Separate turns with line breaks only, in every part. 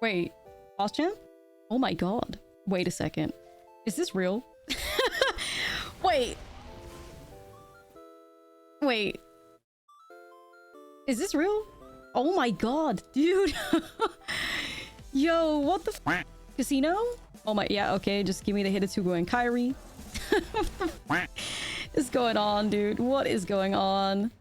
Wait, boss champ? Oh my god. Wait a second. Is this real? Wait. Wait. Is this real? Oh my god, dude. Yo, what the f— Casino? Oh my— yeah, okay, just give me the Hitotsugu and Kairi. What is going on, dude? What is going on?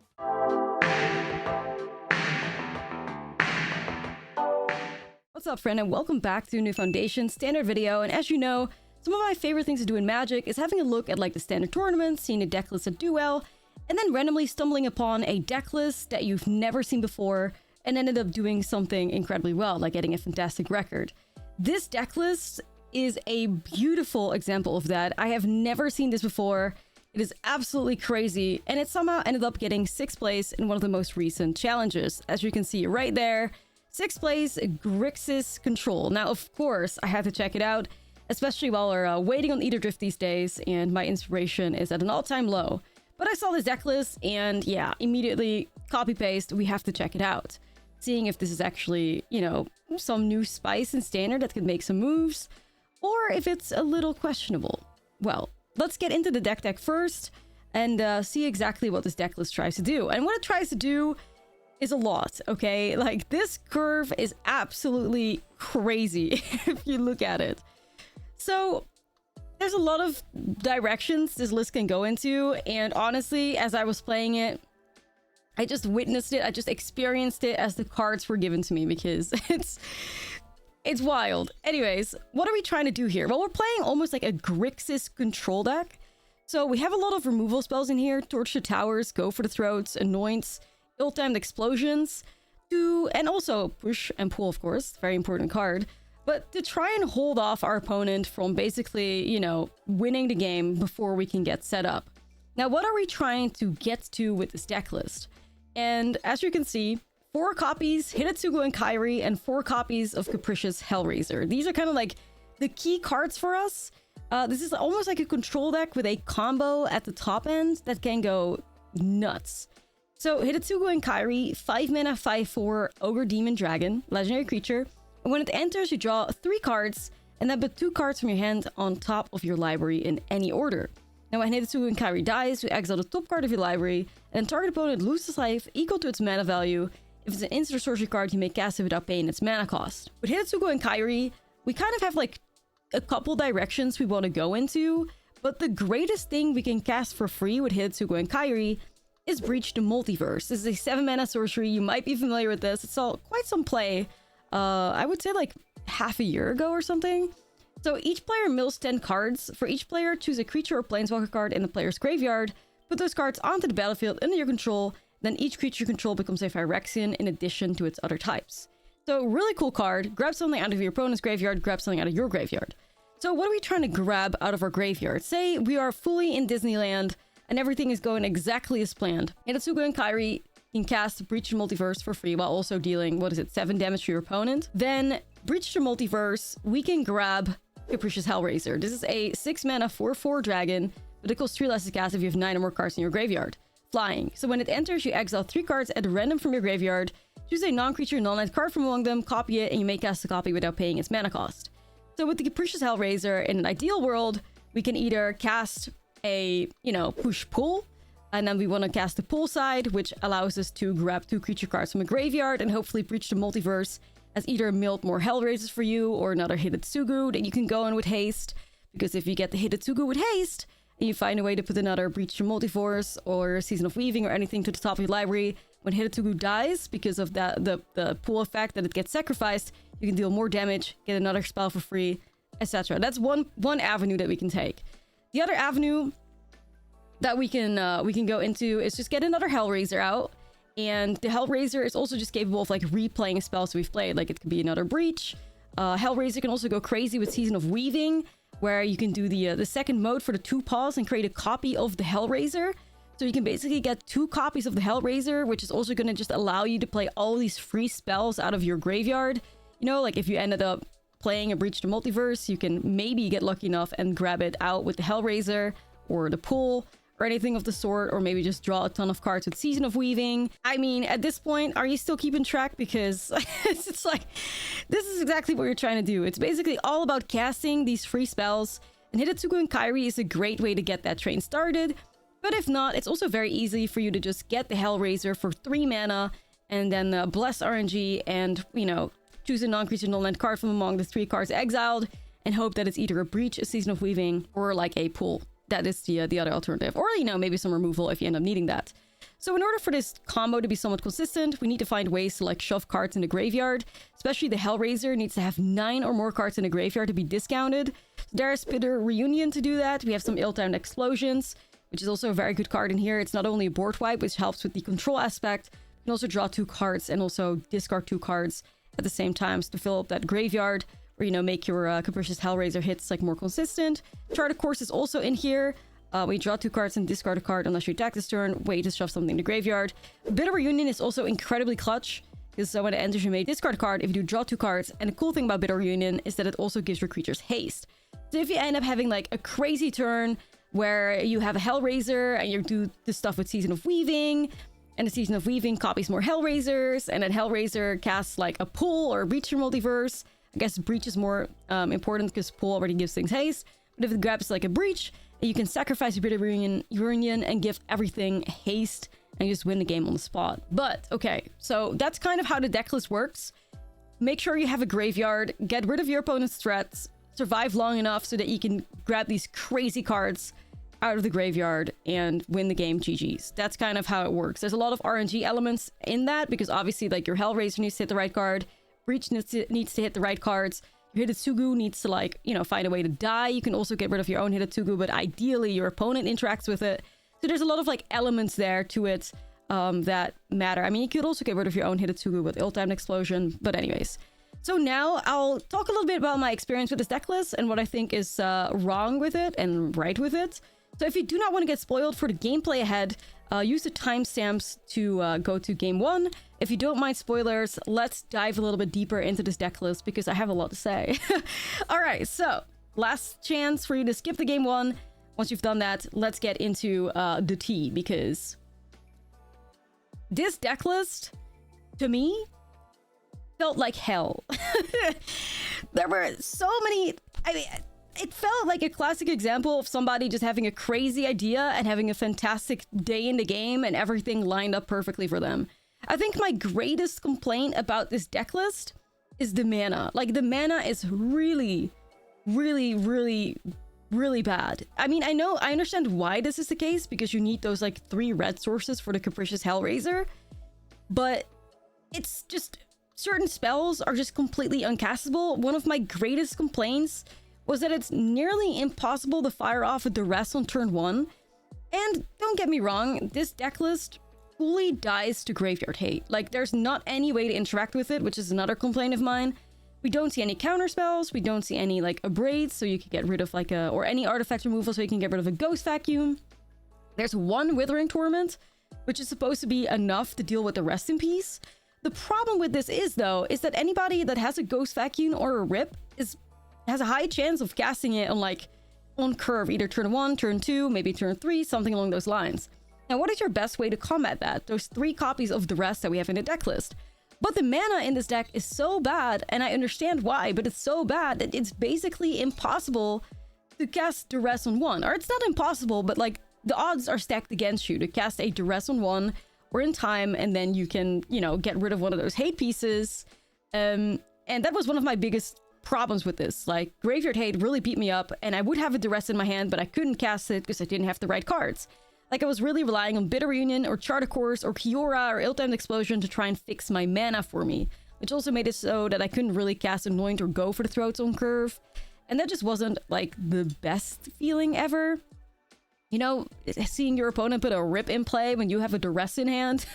What's up, friend, and welcome back to a new Foundation standard video. And as you know, some of my favorite things to do in Magic is having a look at like the standard tournaments, seeing a deck list that do well, and then randomly stumbling upon a deck list that you've never seen before and ended up doing something incredibly well, like getting a fantastic record. This deck list is a beautiful example of that. I have never seen this before. It is absolutely crazy, and it somehow ended up getting 6th place in one of the most recent challenges. As you can see right there, 6th place, Grixis Control. Now, of course, I had to check it out, especially while we're waiting on Ether Drift these days, and my inspiration is at an all-time low. But I saw this deck list, and yeah, immediately copy-paste, we have to check it out. Seeing if this is actually, you know, some new spice in Standard that could make some moves, or if it's a little questionable. Well, let's get into the deck first, and see exactly what this deck list tries to do. And what it tries to do is a lot, okay? Like, this curve is absolutely crazy if you look at it. So there's a lot of directions this list can go into, and honestly, as I was playing it, I just witnessed it, I just experienced it as the cards were given to me, because it's wild. Anyways, what are we trying to do here? Well, we're playing almost like a Grixis control deck. So we have a lot of removal spells in here: Torch the Towers, Go for the Throats, Anoints, ill-timed explosions, and also push and pull, of course, very important card, but to try and hold off our opponent from basically, you know, winning the game before we can get set up. Now, what are we trying to get to with this deck list? And as you can see, 4 copies Hitotsugu and Kairi, and 4 copies of Capricious Hellraiser. These are kind of like the key cards for us. This is almost like a control deck with a combo at the top end that can go nuts. So Hitotsugu and Kairi, 5 mana, 5/4, Ogre Demon Dragon, legendary creature. And when it enters, you draw 3 cards, and then put 2 cards from your hand on top of your library in any order. Now, when Hitotsugu and Kairi dies, you exile the top card of your library, and then target opponent loses life equal to its mana value. If it's an instant or sorcery card, you may cast it without paying its mana cost. With Hitotsugu and Kairi, we kind of have like a couple directions we want to go into, but the greatest thing we can cast for free with Hitotsugu and Kairi is Breach the Multiverse. This is a 7 mana sorcery. You might be familiar with this. It saw quite some play, I would say like half a year ago or something. So each player mills 10 cards. For each player, choose a creature or planeswalker card in the player's graveyard. Put those cards onto the battlefield under your control. Then each creature you control becomes a Phyrexian in addition to its other types. So really cool card. Grab something out of your opponent's graveyard, grab something out of your graveyard. So what are we trying to grab out of our graveyard? Say we are fully in Disneyland and everything is going exactly as planned. Hitotsugu and Kairi can cast Breach the Multiverse for free while also dealing, 7 damage to your opponent. Then Breach the Multiverse, we can grab Capricious Hellraiser. This is a 6 mana 4/4 dragon, but it costs 3 less to cast if you have 9 or more cards in your graveyard. Flying. So when it enters, you exile 3 cards at random from your graveyard, choose a non-creature non-land card from among them, copy it, and you may cast the copy without paying its mana cost. So with the Capricious Hellraiser, in an ideal world, we can either cast a, push-pull, and then we want to cast the pull side, which allows us to grab 2 creature cards from a graveyard and hopefully Breach the Multiverse as either milled more Hellraisers for you or another Hitotsugu that you can go in with haste. Because if you get the Hitotsugu with haste, and you find a way to put another Breach the Multiverse or Season of Weaving or anything to the top of your library, when Hitotsugu dies, because of that the pull effect that it gets sacrificed, you can deal more damage, get another spell for free, etc. That's one avenue that we can take. The other avenue that we can go into is just get another Hellraiser out, and the Hellraiser is also just capable of like replaying spells we've played. Like it could be another Breach. Hellraiser can also go crazy with Season of Weaving, where you can do the second mode for the 2 paws and create a copy of the Hellraiser. So you can basically get 2 copies of the Hellraiser, which is also going to just allow you to play all these free spells out of your graveyard. You know, like if you ended up playing a Breach the Multiverse, you can maybe get lucky enough and grab it out with the Hellraiser or the pull, or anything of the sort, or maybe just draw a ton of cards with Season of Weaving. I mean, at this point, are you still keeping track? Because it's like, this is exactly what you're trying to do. It's basically all about casting these free spells, and Hidatsugu and Kairi is a great way to get that train started. But if not, it's also very easy for you to just get the Hellraiser for 3 mana, and then bless RNG and, you know, choose a non-creature non-land card from among the 3 cards exiled, and hope that it's either a Breach, a Season of Weaving, or like a pull. That is the other alternative. Or, you know, maybe some removal if you end up needing that. So in order for this combo to be somewhat consistent, we need to find ways to like shove cards in the graveyard. Especially the Hellraiser needs to have 9 or more cards in the graveyard to be discounted. So there's Bitter Reunion to do that. We have some ill-timed Explosions, which is also a very good card in here. It's not only a board wipe, which helps with the control aspect. You can also draw 2 cards and also discard 2 cards at the same time to fill up that graveyard, or, you know, make your Capricious Hellraiser hits like more consistent. Chart of Course is also in here. We draw 2 cards and discard a card unless you attack this turn. Way to shove something in the graveyard. Bitter Reunion is also incredibly clutch, because when it enters, you may discard a card if you do draw 2 cards. And the cool thing about Bitter Reunion is that it also gives your creatures haste. So if you end up having like a crazy turn where you have a Hellraiser and you do the stuff with Season of Weaving, and the Season of Weaving copies more Hellraisers, and then Hellraiser casts like a Pull or a Breach your Multiverse. I guess Breach is more important because Pull already gives things haste. But if it grabs like a Breach, you can sacrifice your Bitter Reunion and give everything haste and you just win the game on the spot. But, okay, so that's kind of how the deck list works. Make sure you have a graveyard, get rid of your opponent's threats, survive long enough so that you can grab these crazy cards out of the graveyard and win the game. GG's. That's kind of how it works. There's a lot of RNG elements in that, because obviously like your Hellraiser needs to hit the right card, Breach needs to hit the right cards, your Hidatsugu needs to, like, you know, find a way to die. You can also get rid of your own Hidatsugu, but ideally your opponent interacts with it. So there's a lot of like elements there to it that matter. I mean, you could also get rid of your own Hidatsugu with ill-timed Explosion, but anyways. So now I'll talk a little bit about my experience with this deck list and what I think is wrong with it and right with it. So if you do not want to get spoiled for the gameplay ahead, use the timestamps to go to game 1. If you don't mind spoilers, let's dive a little bit deeper into this deck list because I have a lot to say. Alright, so last chance for you to skip the game 1. Once you've done that, let's get into the tea, because this deck list, to me, felt like hell. There were so many... I mean, it felt like a classic example of somebody just having a crazy idea and having a fantastic day in the game and everything lined up perfectly for them. I think my greatest complaint about this deck list is the mana. Like, the mana is really, really, really, really bad. I mean, I understand why this is the case, because you need those like 3 red sources for the Capricious Hellraiser, but it's just certain spells are just completely uncastable. One of my greatest complaints was that it's nearly impossible to fire off a Duress on turn 1. And don't get me wrong, this deck list fully dies to graveyard hate. Like, there's not any way to interact with it, which is another complaint of mine. We don't see any counter spells, we don't see any like abrades, so you can get rid of like a, or any artifact removal, so you can get rid of a Ghost Vacuum. There's 1 Withering Torment, which is supposed to be enough to deal with the Rest in Peace. The problem with this is, though, is that anybody that has a Ghost Vacuum or a Rip has a high chance of casting it on curve, either turn 1, turn 2, maybe turn 3, something along those lines. Now, what is your best way to combat that? Those 3 copies of the rest that we have in the deck list. But the mana in this deck is so bad, and I understand why, but it's so bad that it's basically impossible to cast Duress on 1. Or it's not impossible, but like the odds are stacked against you to cast a Duress on 1 or in time, and then you can, you know, get rid of one of those hate pieces. And that was one of my biggest problems with this. Like, Graveyard Hate really beat me up, and I would have a Duress in my hand, but I couldn't cast it because I didn't have the right cards. Like, I was really relying on Bitter Reunion or Chart of Course or Kiora or Ill-Timed Explosion to try and fix my mana for me, which also made it so that I couldn't really cast Anoint or go for the Throats on curve. And that just wasn't, like, the best feeling ever. You know, seeing your opponent put a Rip in play when you have a Duress in hand.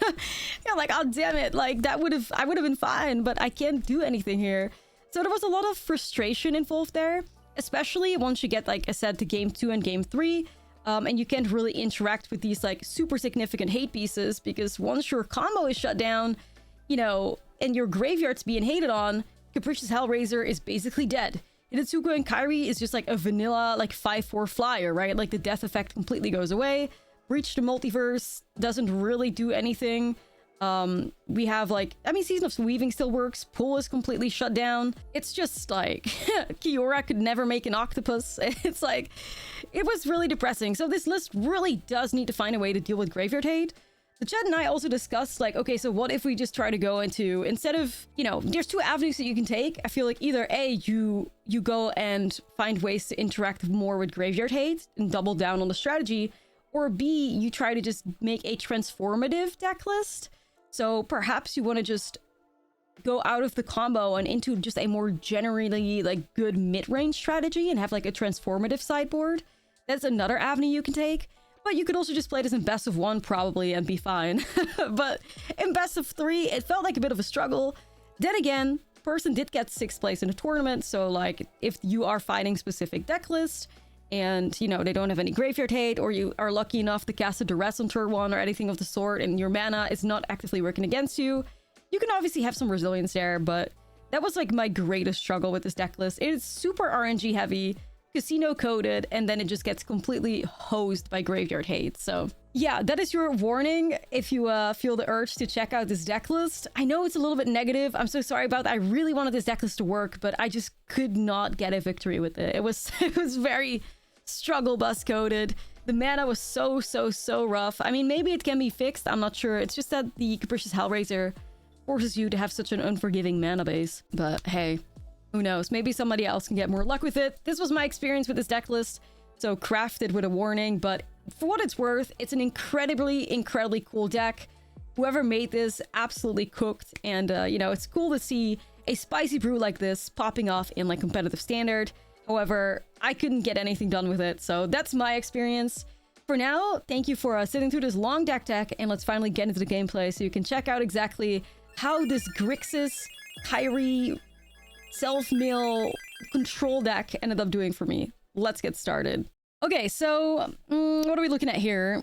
You're like, oh, damn it. Like, I would have been fine, but I can't do anything here. So there was a lot of frustration involved there, especially once you get, like I said, to game 2 and game 3. And you can't really interact with these like super significant hate pieces, because once your combo is shut down, you know, and your graveyard's being hated on, Capricious Hellraiser is basically dead. Hidatsugu and Kairi is just like a vanilla like 5/4 flyer, right? Like, the death effect completely goes away, Breach the Multiverse doesn't really do anything. We have like, I mean, Season of Weaving still works. Pool is completely shut down. It's just like, Kiora could never make an octopus. It's like, it was really depressing. So this list really does need to find a way to deal with Graveyard Hate. The chat and I also discussed like, okay, so what if we just try to go into, instead of, you know, there's two avenues that you can take. I feel like either A, you go and find ways to interact more with Graveyard Hate and double down on the strategy, or B, you try to just make a transformative deck list. So perhaps you want to just go out of the combo and into just a more generally like good mid-range strategy and have like a transformative sideboard. That's another avenue you can take. But you could also just play this in best of 1 probably and be fine. But in best of 3, it felt like a bit of a struggle. Then again, person did get 6th place in the tournament. So like if you are fighting specific deck lists and, you know, they don't have any Graveyard Hate, or you are lucky enough to cast a Duress on turn 1 or anything of the sort, and your mana is not actively working against you, you can obviously have some resilience there. But that was like my greatest struggle with this deck list. It is super RNG heavy, casino coded, and then it just gets completely hosed by Graveyard Hate. So yeah, that is your warning if you feel the urge to check out this deck list. I know it's a little bit negative. I'm so sorry about that. I really wanted this deck list to work, but I just could not get a victory with it. It was very struggle bus coded. The mana was so rough. I mean, maybe it can be fixed. I'm not sure. It's just that the Capricious Hellraiser forces you to have such an unforgiving mana base. But hey, who knows? Maybe somebody else can get more luck with it. This was my experience with this deck list, so crafted with a warning. But for what it's worth, it's an incredibly cool deck. Whoever made this absolutely cooked. And, you know, it's cool to see a spicy brew like this popping off in, like, competitive standard. However, I couldn't get anything done with it, so that's my experience. For now, thank you for sitting through this long deck tech, and let's finally get into the gameplay so you can check out exactly how this Grixis, Kyrie, self-mill control deck ended up doing for me. Let's get started. Okay, so what are we looking at here?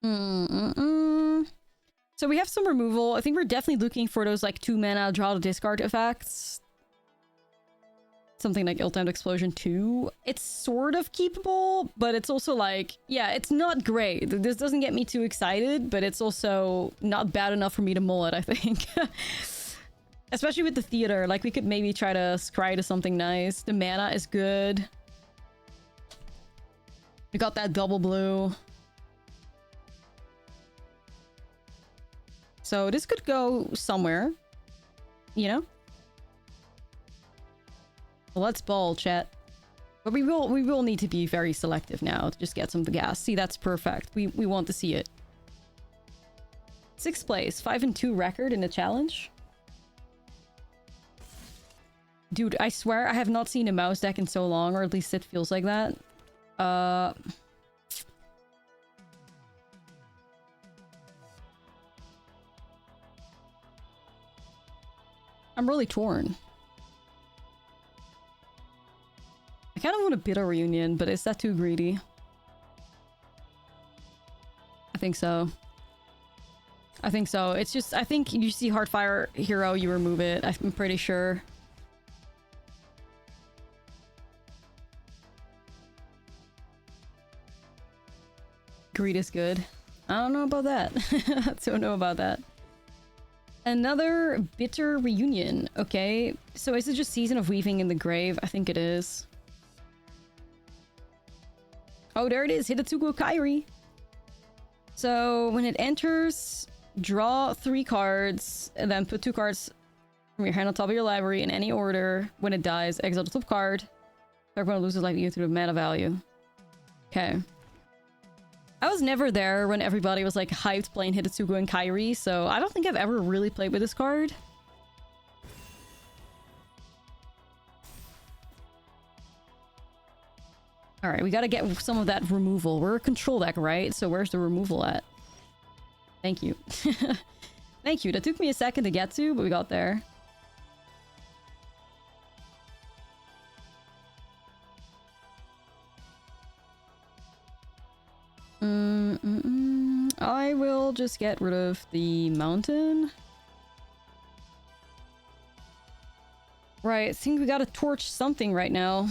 So we have some removal. I think we're definitely looking for those like 2 mana draw to discard effects. Something like Ill-Timed Explosion 2. It's sort of keepable, but it's also like, yeah, it's not great. This doesn't get me too excited, but it's also not bad enough for me to mull it, I think. Especially with the theater, like we could maybe try to scry to something nice. The mana is good. We got that double blue. So this could go somewhere, you know? Well, let's ball, chat. But we will need to be very selective now to just get some of the gas. See, that's perfect. We want to see it. 6th place, 5-2 record in the challenge. Dude, I swear I have not seen a mouse deck in so long, or at least it feels like that. I'm really torn. I kind of want a Bitter Reunion, but is that too greedy? I think so. I think so. It's just, I think you see Heartfire Hero, you remove it. I'm pretty sure. Greed is good. I don't know about that. I don't know about that. Another Bitter Reunion. Okay. So is it just Season of Weaving in the Grave? I think it is. Oh, there it is. Hidatsugu Kairi. So when it enters, draw 3 cards, and then put 2 cards from your hand on top of your library in any order. When it dies, exile the top card. Everyone loses like you through the mana value. Okay. I was never there when everybody was like hyped playing Hidatsugu and Kairi, so I don't think I've ever really played with this card. Alright, we gotta get some of that removal. We're a control deck, right? So where's the removal at? Thank you. Thank you. That took me a second to get to, but we got there. I will just get rid of the mountain. Right, I think we gotta torch something right now.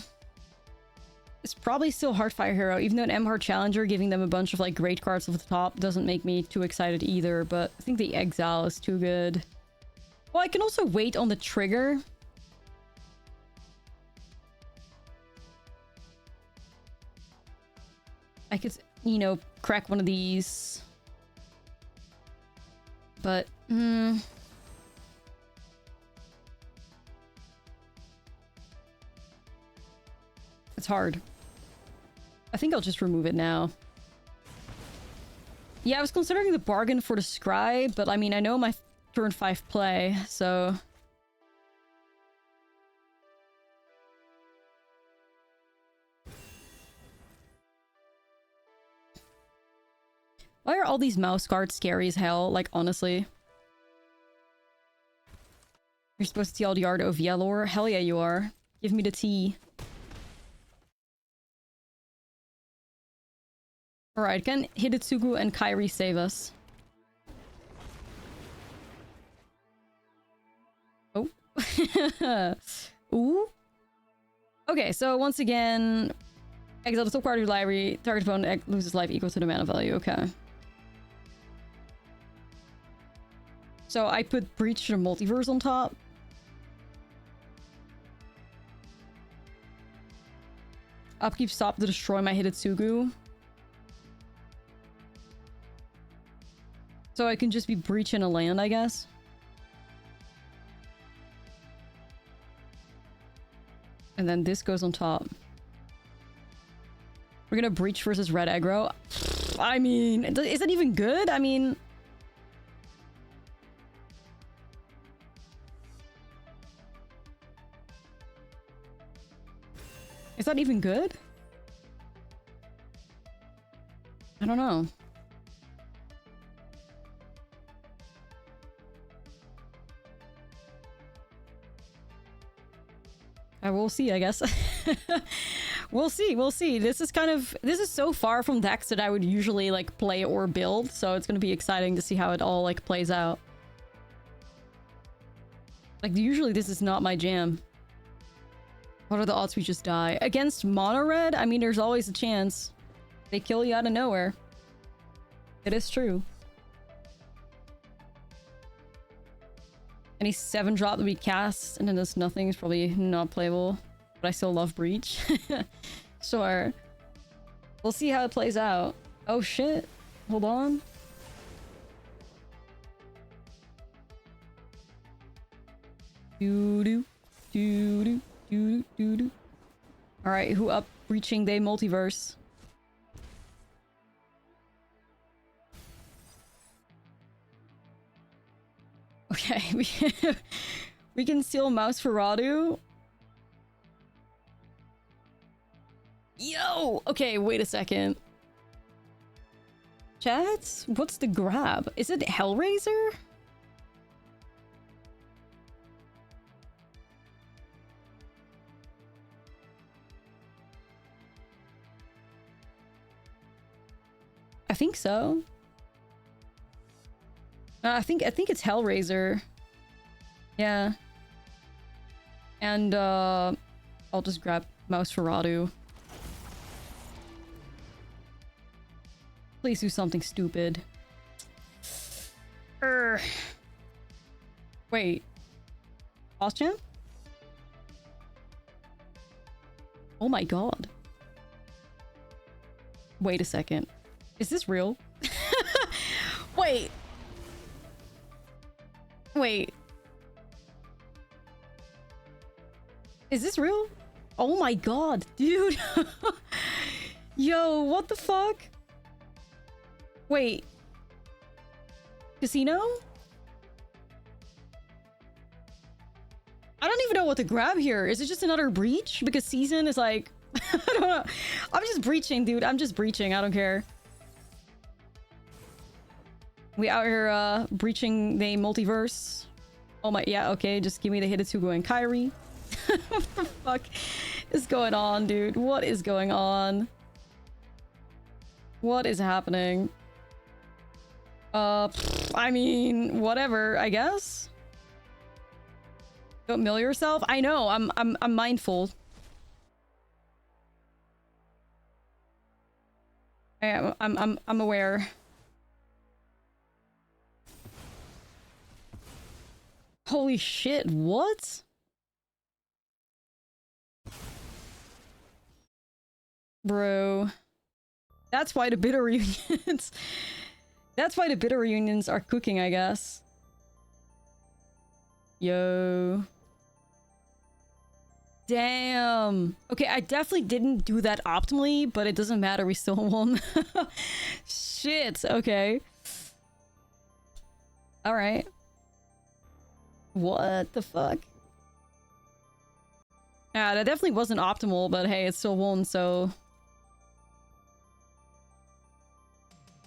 It's probably still Heartfire Hero, even though an M-Heart Challenger giving them a bunch of like great cards off the top doesn't make me too excited either, but I think the Exile is too good. Well, I can also wait on the trigger. I could, you know, crack one of these. But, it's hard. I think I'll just remove it now. Yeah, I was considering the bargain for the Scribe, but I mean, I know my turn 5 play, so... Why are all these mouse cards scary as hell? Like, honestly. You're supposed to TLDR to OVL lore? Hell yeah, you are. Give me the tea. Alright, can Hidetsugu and Kairi save us? Oh. Ooh. Okay, so once again, exile the top card of your library. Target opponent loses life equal to the mana value. Okay. So I put Breach to the Multiverse on top. Upkeep stop to destroy my Hidetsugu. So I can just be breaching a land, I guess. And then this goes on top. We're gonna breach versus red aggro. I mean, is that even good? I mean... Is that even good? I don't know. We'll see, I guess. We'll see. This is so far from decks that I would usually like play or build, so it's gonna be exciting to see how it all like plays out. Like usually this is not my jam. What are the odds we just die? Against mono red? I mean, there's always a chance. They kill you out of nowhere. It is true. Any 7-drop that we cast and then does nothing is probably not playable. But I still love Breach. Sure. We'll see how it plays out. Oh shit. Hold on. Doo-doo. Doo-doo. Doo-doo. Doo-doo. Alright, who up breaching the multiverse? Okay, we can steal Mouse for Radu. Yo! Okay, wait a second. Chat? What's the grab? Is it Hellraiser? I think so. I think it's Hellraiser. Yeah. And I'll just grab Mouse for Radu. Please do something stupid. Wait. Boss champ? Oh my god. Wait a second. Is this real? Wait. Wait. Is this real? Oh my god, dude. Yo, what the fuck? Wait. Casino? I don't even know what to grab here. Is it just another breach? Because season is like... I don't know. I'm just breaching, dude. I'm just breaching. I don't care. We out here breaching the multiverse. Oh my... Yeah, okay. Just give me the Hidetsugu and Kairi. What the fuck is going on, dude? What is going on? What is happening? I mean, whatever, I guess. Don't mill yourself. I know. I'm mindful. I'm aware. Holy shit, what? Bro. That's why the bitter reunions... That's why the bitter reunions are cooking, I guess. Yo. Damn. Okay, I definitely didn't do that optimally, but it doesn't matter, we still won. Shit, okay. Alright. What the fuck? Yeah, that definitely wasn't optimal, but hey, it still won, so...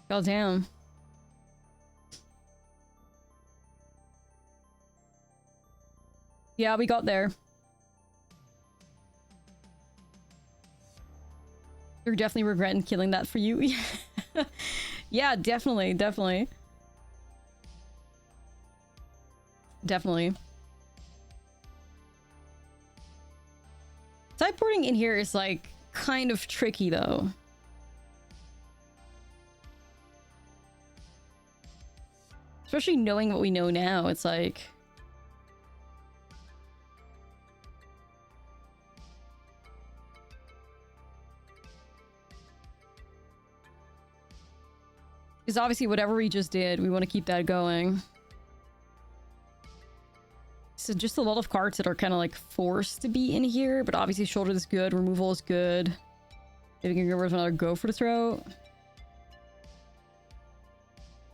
God damn. Yeah, we got there. You're definitely regretting killing that for you. Yeah, definitely, definitely. Definitely. Sideboarding in here is like kind of tricky though. Especially knowing what we know now, it's like... Because obviously whatever we just did, we want to keep that going. So just a lot of cards that are kind of like forced to be in here, but obviously shoulder is good, removal is good. Maybe we can get rid of another Go for the Throat.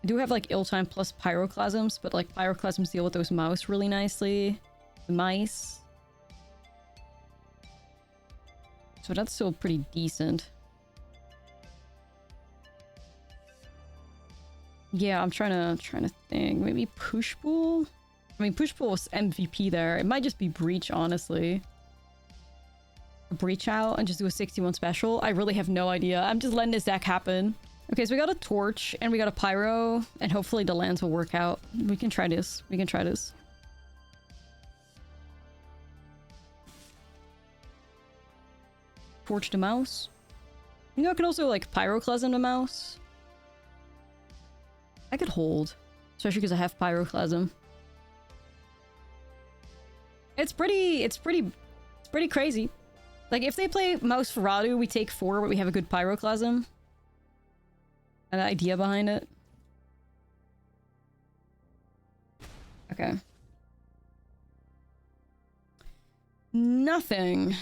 I do have like Ill-Time plus Pyroclasms, but like Pyroclasms deal with those mouse really nicely. The mice. So that's still pretty decent. Yeah, I'm trying to think. Maybe Push Pull? I mean, Push Pull was MVP there. It might just be Breach, honestly. Breach out and just do a 61 special. I really have no idea. I'm just letting this deck happen. Okay, so we got a Torch and we got a Pyro, and hopefully the lands will work out. We can try this. We can try this. Torch the mouse. You know, I can also like Pyroclasm the mouse. I could hold, especially because I have Pyroclasm. It's pretty crazy. Like if they play Mouse Ferradu, we take 4, but we have a good Pyroclasm. An idea behind it. Okay. Nothing.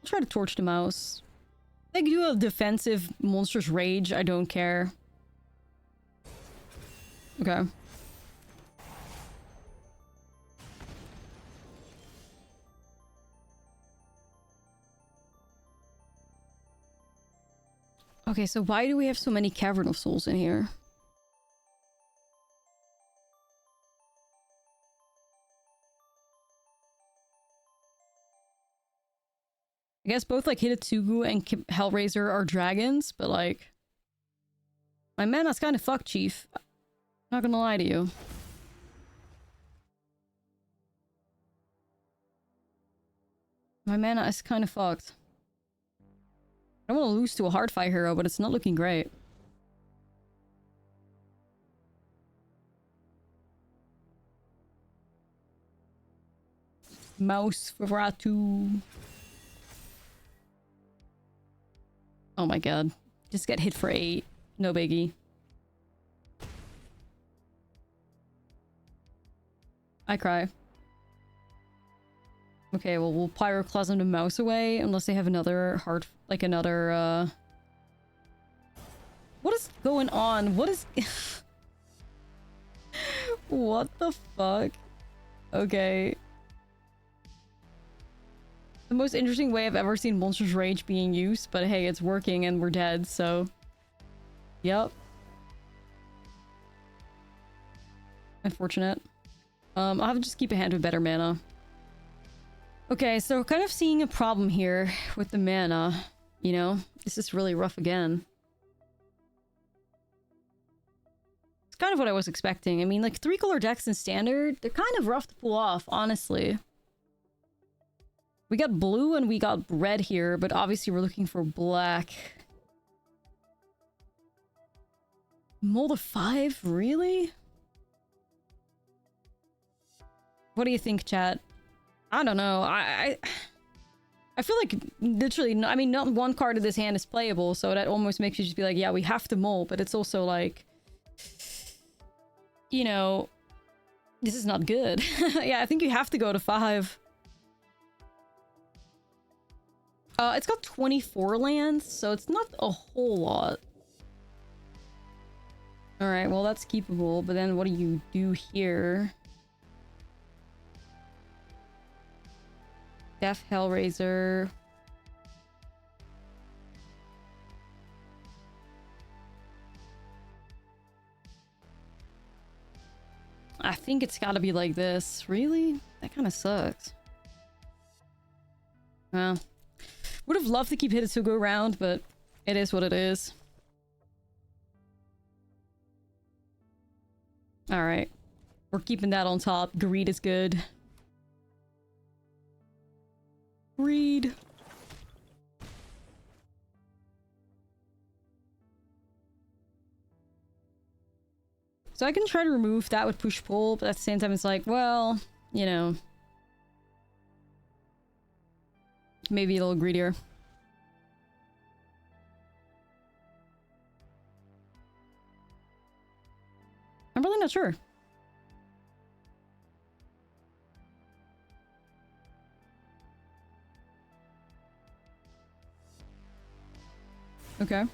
I'll try to torch the mouse. They can do a defensive Monstrous Rage, I don't care. Okay. Okay, so why do we have so many Cavern of Souls in here? I guess both like Hitotsugu and Hellraiser are dragons, but like... My mana's kind of fucked, Chief. Not gonna lie to you. My mana is kind of fucked. I don't want to lose to a Hardfire hero, but it's not looking great. Mouse Ferratu. Oh my god. Just get hit for 8. No biggie. I cry. Okay, well, we'll Pyroclasm the mouse away, unless they have another hard... Like another, What is going on? What is... What the fuck? Okay. The most interesting way I've ever seen Monstrous Rage being used, but hey, it's working and we're dead, so... Yep. Unfortunate. I'll have to just keep a hand with better mana. Okay, so kind of seeing a problem here with the mana, you know? This is really rough again. It's kind of what I was expecting. I mean, like, 3-color decks in Standard, they're kind of rough to pull off, honestly. We got blue and we got red here, but obviously we're looking for black. Mold of 5? Really? What do you think, chat? I don't know. I feel like literally, I mean, not one card of this hand is playable, so that almost makes you just be like, yeah, we have to mold, but it's also like, you know, this is not good. Yeah, I think you have to go to 5. It's got 24 lands, so it's not a whole lot. Alright, well, that's keepable, but then what do you do here? Death Hellraiser. I think it's gotta be like this. Really? That kind of sucks. Well, would have loved to keep Hitotsugu around, but it is what it is. Alright. We're keeping that on top. Greed is good. Greed. So I can try to remove that with push-pull, but at the same time it's like, well, you know. Maybe a little greedier. I'm really not sure. Okay.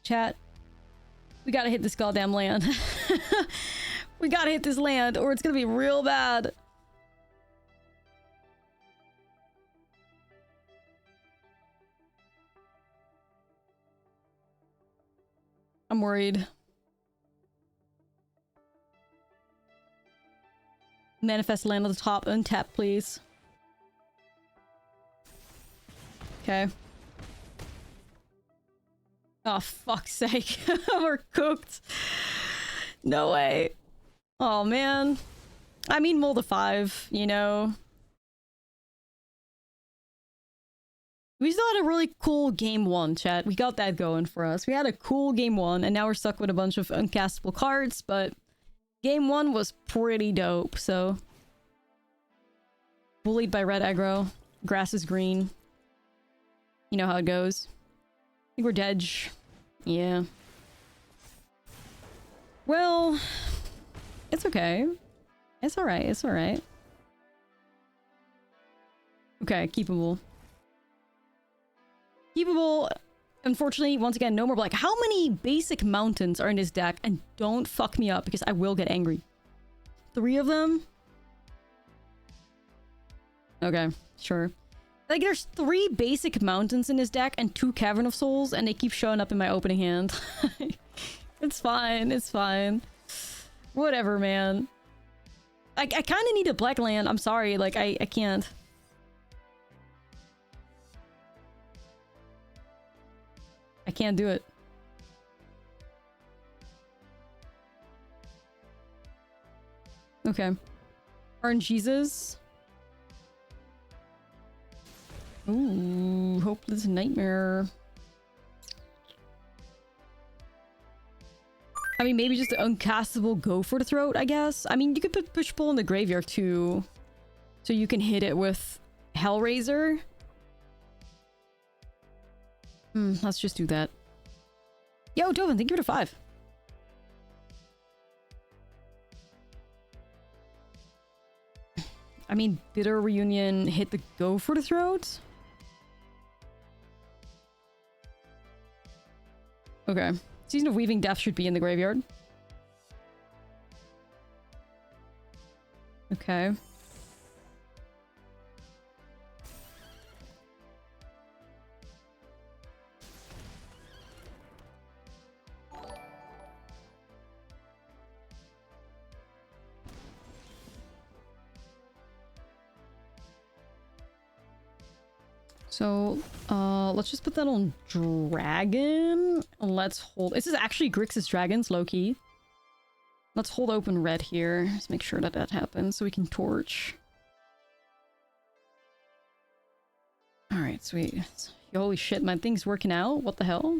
Chat. We gotta hit this goddamn land. We gotta hit this land or it's gonna be real bad. I'm worried. Manifest land on the top. Untap, please. Okay. Oh, fuck's sake. We're cooked. No way. Oh, man. I mean, mold a 5, you know. We still had a really cool game 1, chat. We got that going for us. We had a cool game 1, and now we're stuck with a bunch of uncastable cards, but game 1 was pretty dope, so. Bullied by red aggro. Grass is green. You know how it goes. I think we're dead. Yeah. Well, it's okay. It's alright, it's alright. Okay, keepable. Keepable. Unfortunately, once again, no more black. How many basic mountains are in this deck? And don't fuck me up because I will get angry. 3 of them? Okay, sure. Like, there's 3 basic mountains in this deck and 2 Cavern of Souls, and they keep showing up in my opening hand. It's fine, it's fine. Whatever, man. I kind of need a black land. I'm sorry, like, I can't. I can't do it. Okay. RNGesus. Ooh, Hopeless Nightmare. I mean, maybe just an uncastable Go for the Throat, I guess. I mean, you could put Push-Pull in the graveyard too. So you can hit it with Hellraiser. Let's just do that. Yo, Dovin, thank you for the 5. I mean, Bitter Reunion hit the Go for the Throat? Okay. Season of Weaving Death should be in the graveyard. Okay. So, let's just put that on dragon. Let's hold... This is actually Grixis dragons, low-key. Let's hold open red here. Just make sure that that happens so we can torch. Alright, sweet. Holy shit, my thing's working out. What the hell?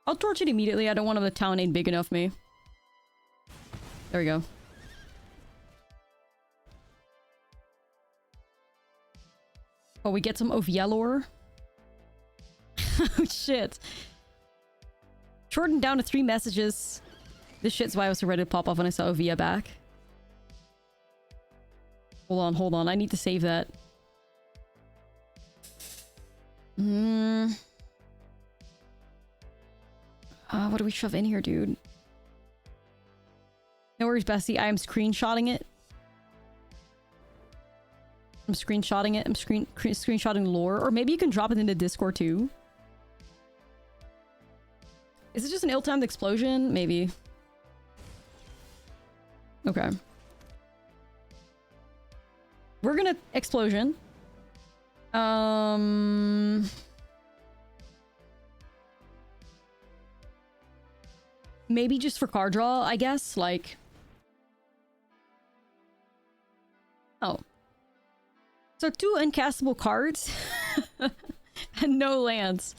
I'll torch it immediately. I don't want him, the town ain't big enough me. There we go. Oh, we get some Ovielor. Oh shit. Shortened down to 3 messages. This shit's why I was so ready to pop off when I saw Ovia back. Hold on. I need to save that. What do we shove in here, dude? No worries, Bessie. I am screenshotting it. I'm screenshotting it. I'm screenshotting lore. Or maybe you can drop it into Discord too. Is it just an ill-timed explosion? Maybe. Okay. We're gonna explosion. Maybe just for card draw, I guess. Like... Oh. So 2 uncastable cards and no lands.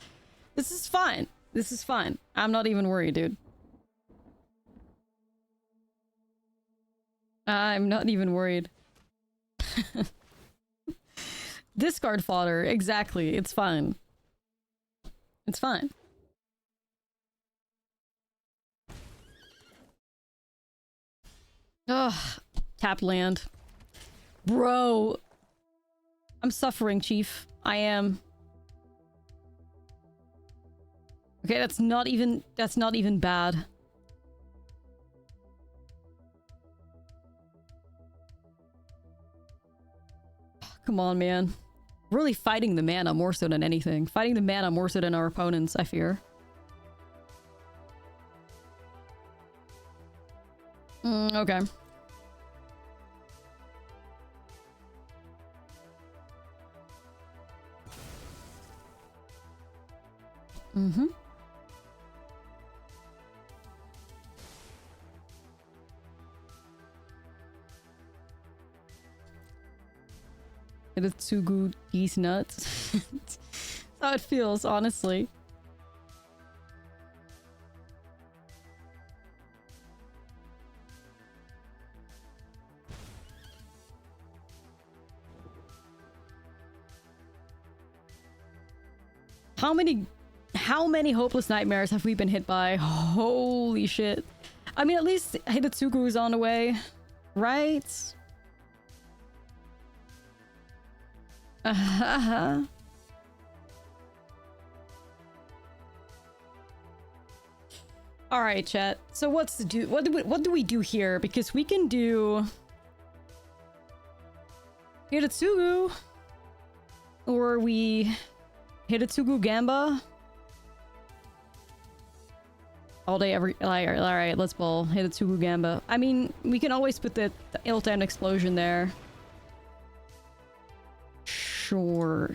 This is fine. This is fine. I'm not even worried, dude. I'm not even worried. Discard fodder. Exactly. It's fine. It's fine. Ugh. Tap land. Bro. I'm suffering, Chief. I am. Okay, that's not even bad. Come on, man. Really fighting the mana more so than anything. Fighting the mana more so than our opponents, I fear. Okay. Hitotsugu, these nuts. That's how it feels, honestly. How many hopeless nightmares have we been hit by? Holy shit. I mean, at least Hitotsugu is on the way, right? All right, chat. So what do we do here? Because we can do Hitotsugu, or we Hitotsugu Gamba. All day, every... Alright, let's ball. Hitotsugu Gamba. I mean, we can always put the ill-timed explosion there. Sure.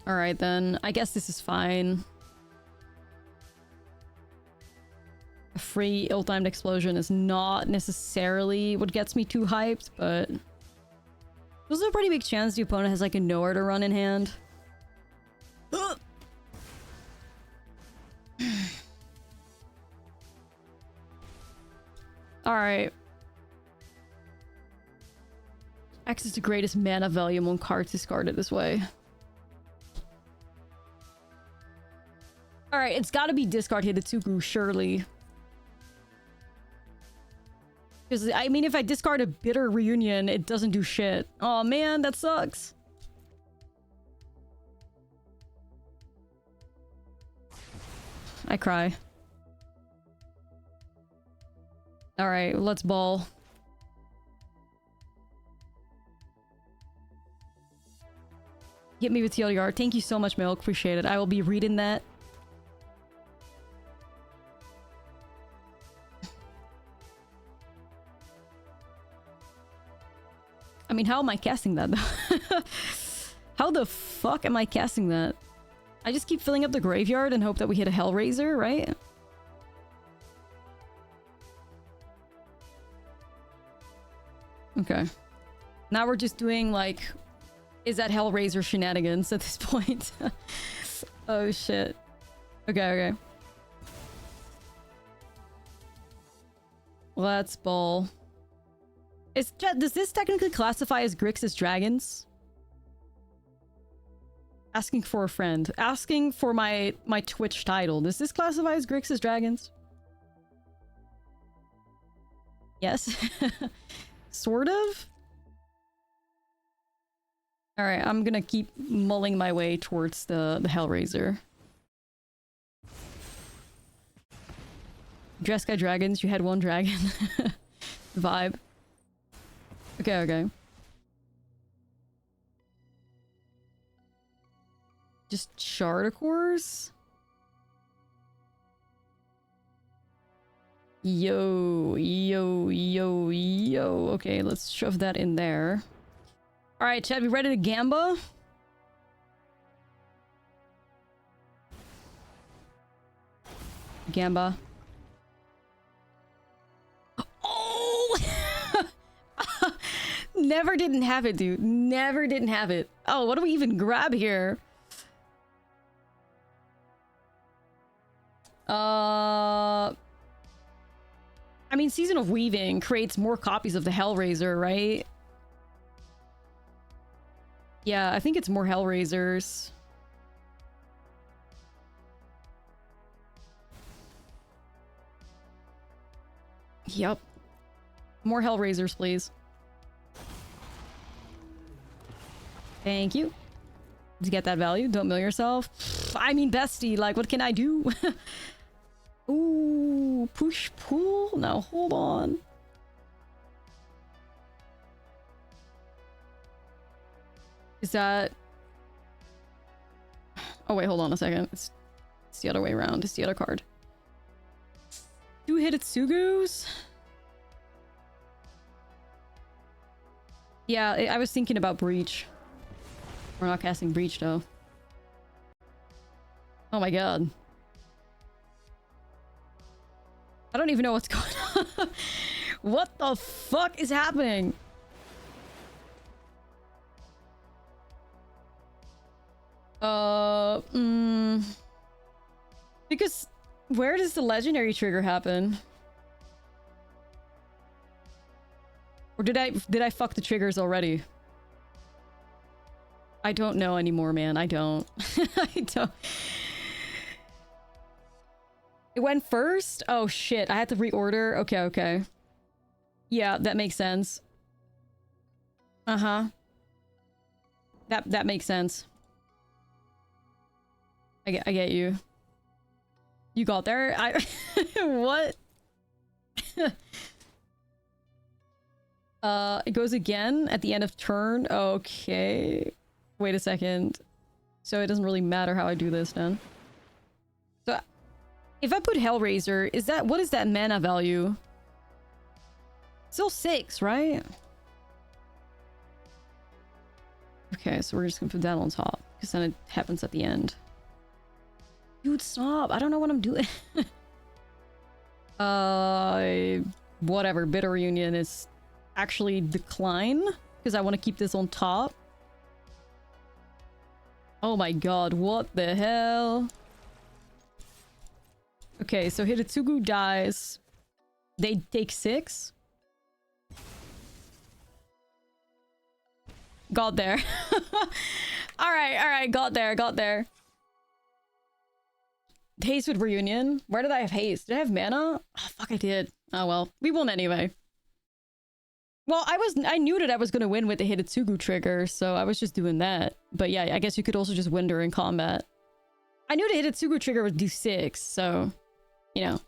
Alright then. I guess this is fine. A free ill-timed explosion is not necessarily what gets me too hyped, but... There's a pretty big chance the opponent has like a nowhere to run in hand. Alright. X is the greatest mana value among cards discarded this way. Alright, it's gotta be discard Hitotsugu, surely. Because, I mean, if I discard a Bitter Reunion, it doesn't do shit. Oh man, that sucks. I cry. Alright, let's ball. Hit me with TLDR. Thank you so much, Milk. Appreciate it. I will be reading that. mean, how am I casting that though? How the fuck am I casting that? I just keep filling up the graveyard and hope that we hit a Hellraiser, right? Okay. Now we're just doing, like... Is that Hellraiser shenanigans at this point? Oh, shit. Okay, okay. Let's ball. Does this technically classify as Grixis Dragons? Asking for a friend. Asking for my Twitch title. Does this classify as Grixis Dragons? Yes. Sort of? Alright, I'm gonna keep mulling my way towards the Hellraiser. Dreskai Dragons, you had one dragon. Vibe. Okay, okay. Just Shardacores? Yo, yo, yo, yo. Okay, let's shove that in there. Alright, Chad, we ready to Gamba? Gamba. Oh! Never didn't have it, dude. Never didn't have it. Oh, what do we even grab here? I mean, Season of Weaving creates more copies of the Hellraiser, right? Yeah, I think it's more Hellraisers. Yep. More Hellraisers, please. Thank you. To get that value, don't mill yourself. I mean, bestie, like, what can I do? Ooh, push pull? Now, hold on. Is that... Oh, wait, hold on a second. It's the other way around. It's the other card. 2 Hitotsugus? Yeah, I was thinking about Breach. We're not casting Breach, though. Oh my god. I don't even know what's going on. What the fuck is happening? Because where does the legendary trigger happen? Or did I fuck the triggers already? I don't know anymore, man. I don't. I don't. It went first? Oh shit, I had to reorder. Okay, okay. Yeah, that makes sense. Uh-huh. That makes sense. I get you. You got there? What? It goes again at the end of turn. Okay. Wait a second. So it doesn't really matter how I do this then. So if I put Hellraiser, what is that mana value? Still 6, right? Okay, so we're just gonna put that on top, because then it happens at the end. Dude, stop! I don't know what I'm doing. Whatever. Bitter Reunion is actually decline, because I want to keep this on top. Oh my god, what the hell? Okay, so Hitotsugu dies. They take 6. Got there. Alright, got there. Haste with Reunion? Where did I have haste? Did I have mana? Oh, fuck, I did. Oh well, we won anyway. Well, I knew that I was gonna win with the Hitotsugu trigger, so I was just doing that. But yeah, I guess you could also just win during combat. I knew the Hitotsugu trigger would do 6, so... You know.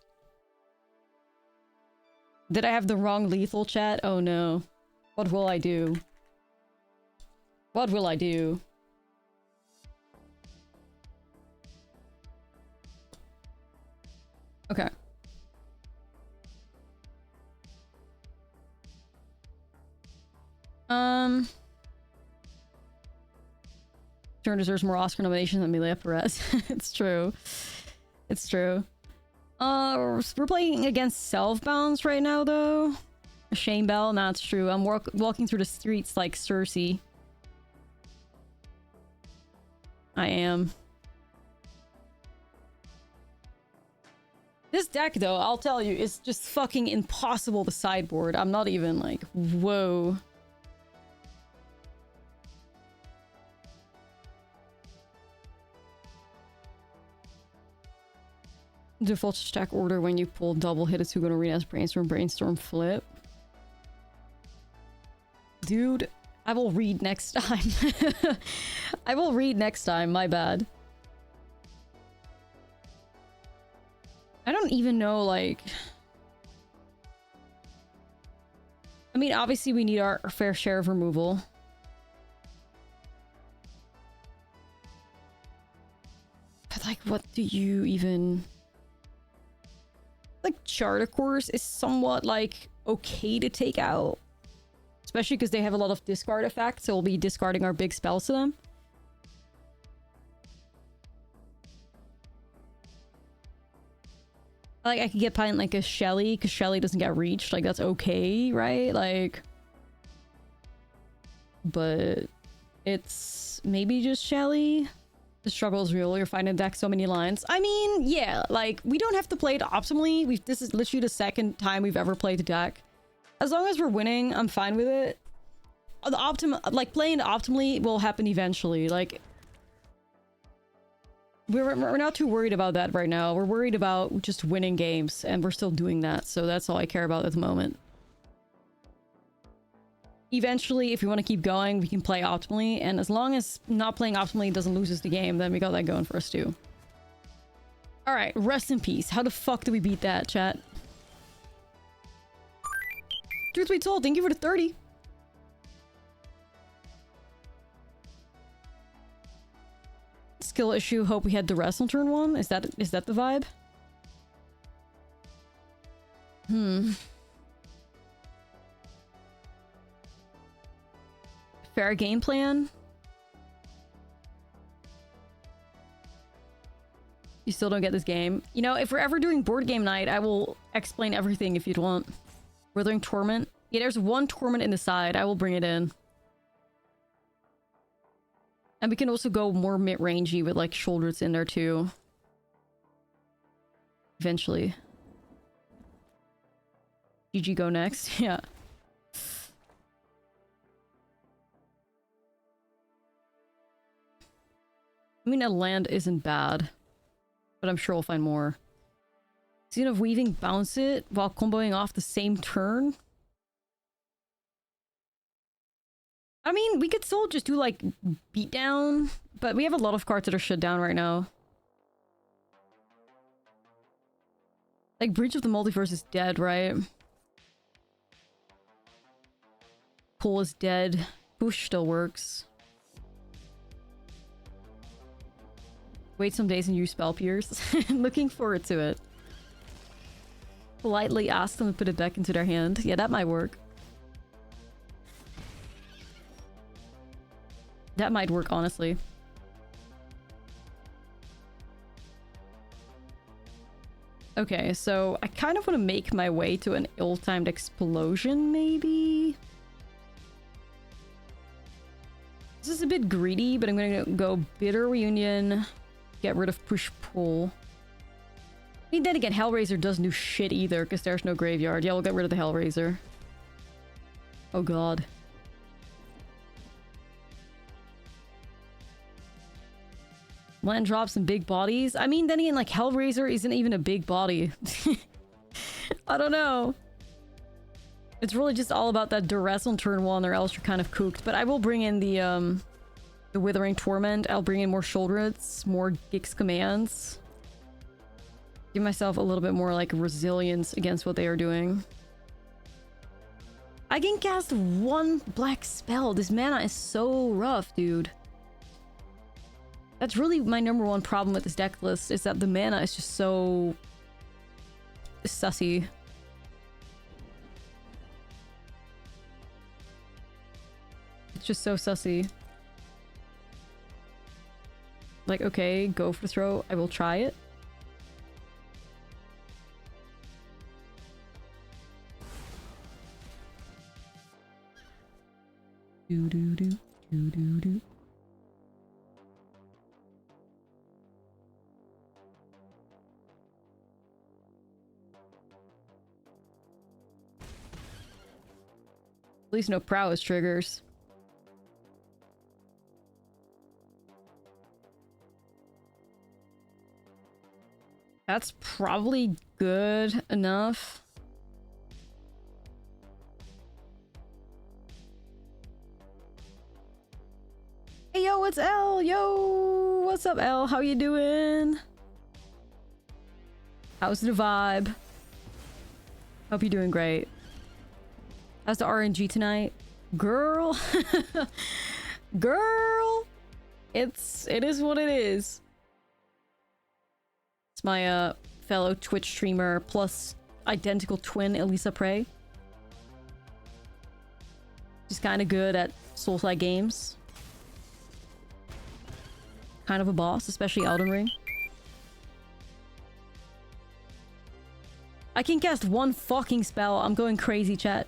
Did I have the wrong lethal, chat? Oh no. What will I do? What will I do? Okay. Turn deserves more Oscar nominations than Melee Perez. It's true. It's true. We're playing against Selfbounds right now, though. Shane Bell? Nah, it's true. I'm walking through the streets like Cersei. I am. This deck, though, I'll tell you, is just fucking impossible to sideboard. I'm not even like, whoa. Default stack order when you pull double hit a Tugon Arena's Brainstorm flip. Dude, I will read next time. I will read next time, my bad. I don't even know, like... I mean, obviously we need our fair share of removal. But, like, what do you even... Like, Charter Course is somewhat, like, okay to take out. Especially because they have a lot of discard effects, so we'll be discarding our big spells to them. Like, I could get behind, like, a Shelly, because Shelly doesn't get reached. Like, that's okay, right? Like... But... It's... maybe just Shelly? The struggle is real. You're finding deck so many lines. I mean, yeah, like, we don't have to play it optimally. This is literally the second time we've ever played the deck. As long as we're winning, I'm fine with it. Like, playing it optimally will happen eventually. Like... We're not too worried about that right now. We're worried about just winning games, and we're still doing that, so that's all I care about at the moment. Eventually, if we want to keep going, we can play optimally, and as long as not playing optimally doesn't lose us the game, then we got that going for us too. Alright, rest in peace. How the fuck do we beat that, chat? Truth be told, thank you for the 30. Skill issue, hope we had the rest on turn 1? Is that the vibe? Fair game plan? You still don't get this game? You know, if we're ever doing board game night, I will explain everything if you'd want. Withering Torment? Yeah, there's one Torment in the side. I will bring it in. And we can also go more mid-rangey with, like, Shoulders in there, too. Eventually. GG go next. Yeah. I mean, a land isn't bad. But I'm sure we'll find more. Scene of Weaving, bounce it while comboing off the same turn? I mean, we could still just do, like, beatdown, but we have a lot of cards that are shut down right now. Like, Breach of the Multiverse is dead, right? Pull is dead. Push still works. Wait some days and use Spell Pierce. Looking forward to it. Politely ask them to put it back into their hand. Yeah, that might work. That might work, honestly. Okay, so I kind of want to make my way to an ill-timed explosion, maybe? This is a bit greedy, but I'm gonna go Bitter Reunion, get rid of Push-Pull. I mean, then again, Hellraiser doesn't do shit either, because there's no graveyard. Yeah, we'll get rid of the Hellraiser. Oh god. Land drops and big bodies. I mean, then again, like, Hellraiser isn't even a big body. I don't know. It's really just all about that duress on turn 1, or else you're kind of cooked. But I will bring in the Withering Torment. I'll bring in more Shoulders, more Gix commands. Give myself a little bit more, like, resilience against what they are doing. I can cast 1 black spell. This mana is so rough, dude. That's really my #1 problem with this deck list, is that the mana is just so... sussy. It's just so sussy. Like, okay, go for the throw. I will try it. Do do do do do do. At least no prowess triggers. That's probably good enough. Hey yo, it's L. Yo, what's up, L? How you doing? How's the vibe? Hope you're doing great. How's the RNG tonight? Girl. Girl. It is what it is. It's my fellow Twitch streamer plus identical twin Elisa Prey. She's kind of good at Souls-like games. Kind of a boss, especially Elden Ring. I can cast one fucking spell. I'm going crazy, chat.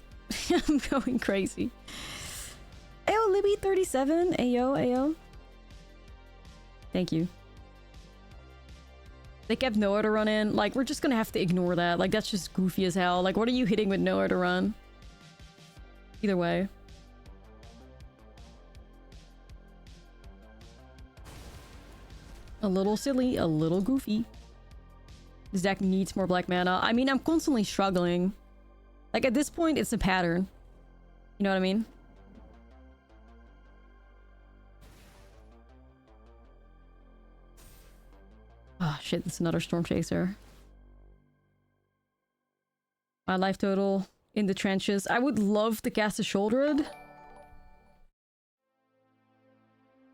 I'm going crazy. Ayo, Libby 37. Ayo, ayo. Thank you. They kept nowhere to run in. Like, we're just gonna have to ignore that. Like, that's just goofy as hell. Like, what are you hitting with nowhere to run? Either way. A little silly, a little goofy. This deck needs more black mana. I mean, I'm constantly struggling. Like, at this point, it's a pattern. You know what I mean? Oh, shit, that's another Storm Chaser. My life total in the trenches. I would love to cast a Shouldered.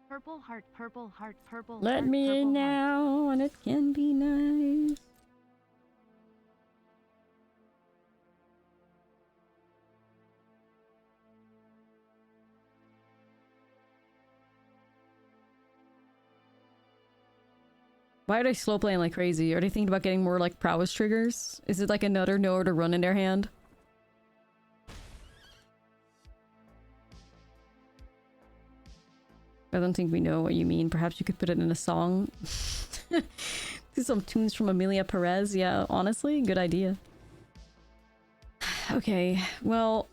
Purple heart, purple heart, purple heart.
Let me in now, and it can be nice. Why are they slow playing like crazy? Are they thinking about getting more like prowess triggers? Is it like another nowhere to run in their hand? I don't think we know what you mean. Perhaps you could put it in a song. Do some tunes from Amelia Perez. Yeah, honestly, good idea. Okay, well...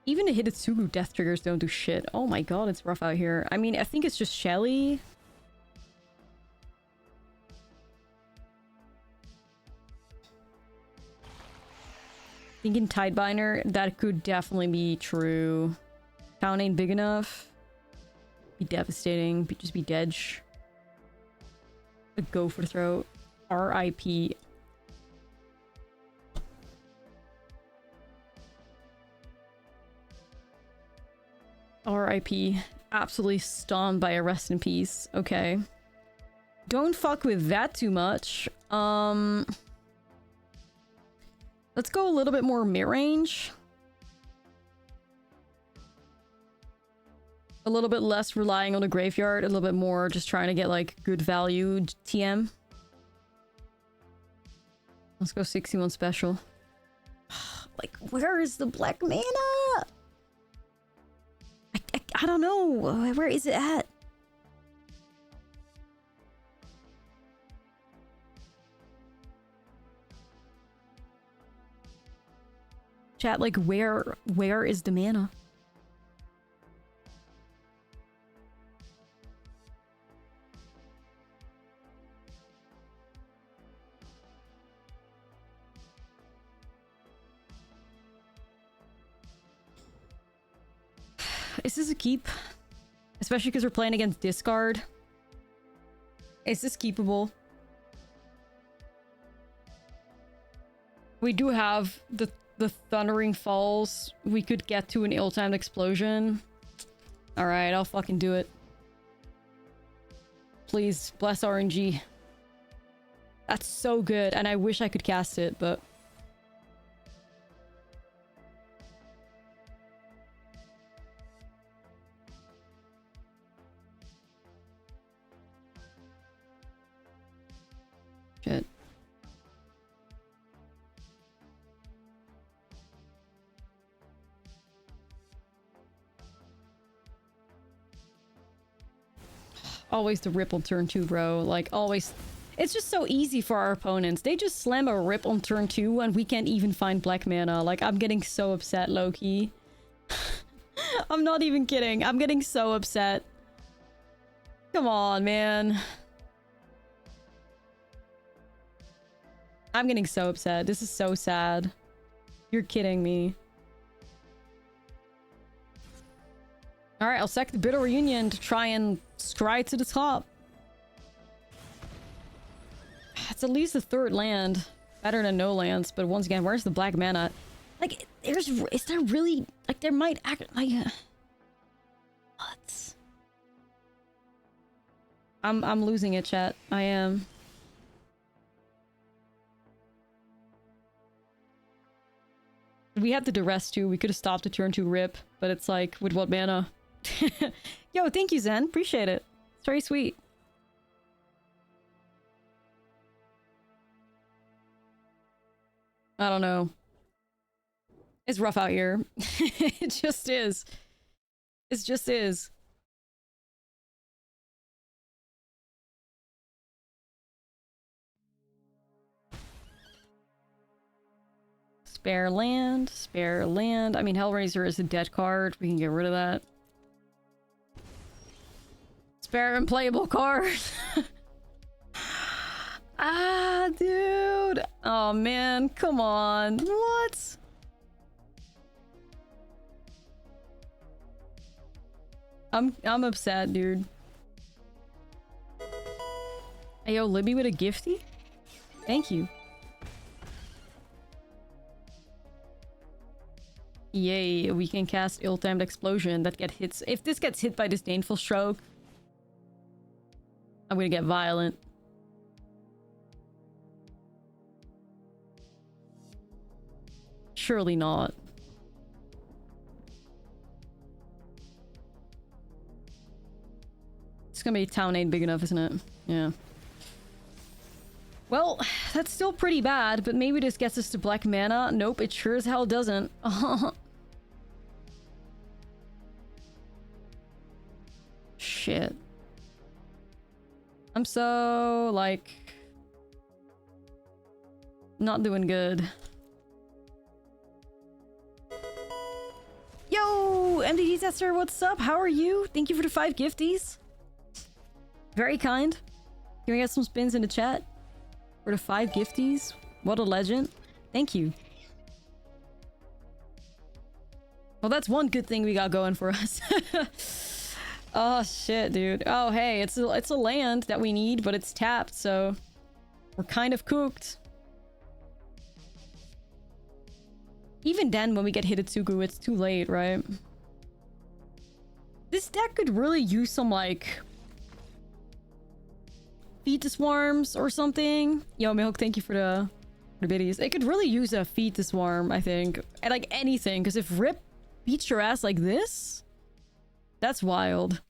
Even the Hidetsugu death triggers don't do shit. Oh my god, it's rough out here. I mean, I think it's just Shelly. Thinking Tidebinder, that could definitely be true. Town ain't big enough. Be devastating. Just be dead. A go for the throat. R.I.P. R.I.P. Absolutely stunned by a rest in peace. Okay. Don't fuck with that too much. Let's go a little bit more mid-range. A little bit less relying on the graveyard. A little bit more just trying to get, like, good value TM. Let's go 61 special. Like, where is the black mana? I don't know. Where is it at? Chat, like, where is the mana? Is this a keep? Especially because we're playing against discard. Is this keepable? We do have the Thundering Falls. We could get to an ill-timed explosion. Alright, I'll fucking do it. Please, bless RNG. That's so good, and I wish I could cast it, but... Shit. Always the rip on turn 2, bro. Like, always. It's just so easy for our opponents. They just slam a rip on turn 2 and we can't even find black mana. Like, I'm getting so upset, low-key. I'm not even kidding. I'm getting so upset. Come on, man. I'm getting so upset. This is so sad. You're kidding me. Alright, I'll sack the Bitter Reunion to try and scry to the top. It's at least the third land. Better than no lands, but once again, where's the black mana? Like, is there really... Like, there might act... Like... What? I'm losing it, chat. I am. We had the duress too. We could have stopped the turn 2 rip, but it's like, with what mana? Yo, thank you, Zen. Appreciate it. It's very sweet. I don't know. It's rough out here. It just is. It just is. Spare land, spare land. I mean, Hellraiser is a dead card. We can get rid of that. Spare unplayable card. Ah, dude. Oh, man. Come on. What? I'm upset, dude. Hey, yo, Libby with a gifty? Thank you. Yay, we can cast ill-timed explosion that gets hits. If this gets hit by disdainful stroke, I'm gonna get violent. Surely not. It's gonna be town ain't big enough, isn't it? Yeah. Well, that's still pretty bad, but maybe this gets us to black mana. Nope, it sure as hell doesn't. Shit. I'm so, like... not doing good. Yo! MTG Tester, what's up? How are you? Thank you for the 5 gifties. Very kind. Can we get some spins in the chat? For the 5 gifties? What a legend. Thank you. Well, that's one good thing we got going for us. Oh, shit, dude. Oh, hey, it's a land that we need, but it's tapped, so... we're kind of cooked. Even then, when we get Hitotsugu, it's too late, right? This deck could really use some, like... Feed the Swarms or something. Yo, Milk, thank you for the biddies. It could really use a Feed the Swarm, I think. And, like, anything, because if Rip beats your ass like this... that's wild.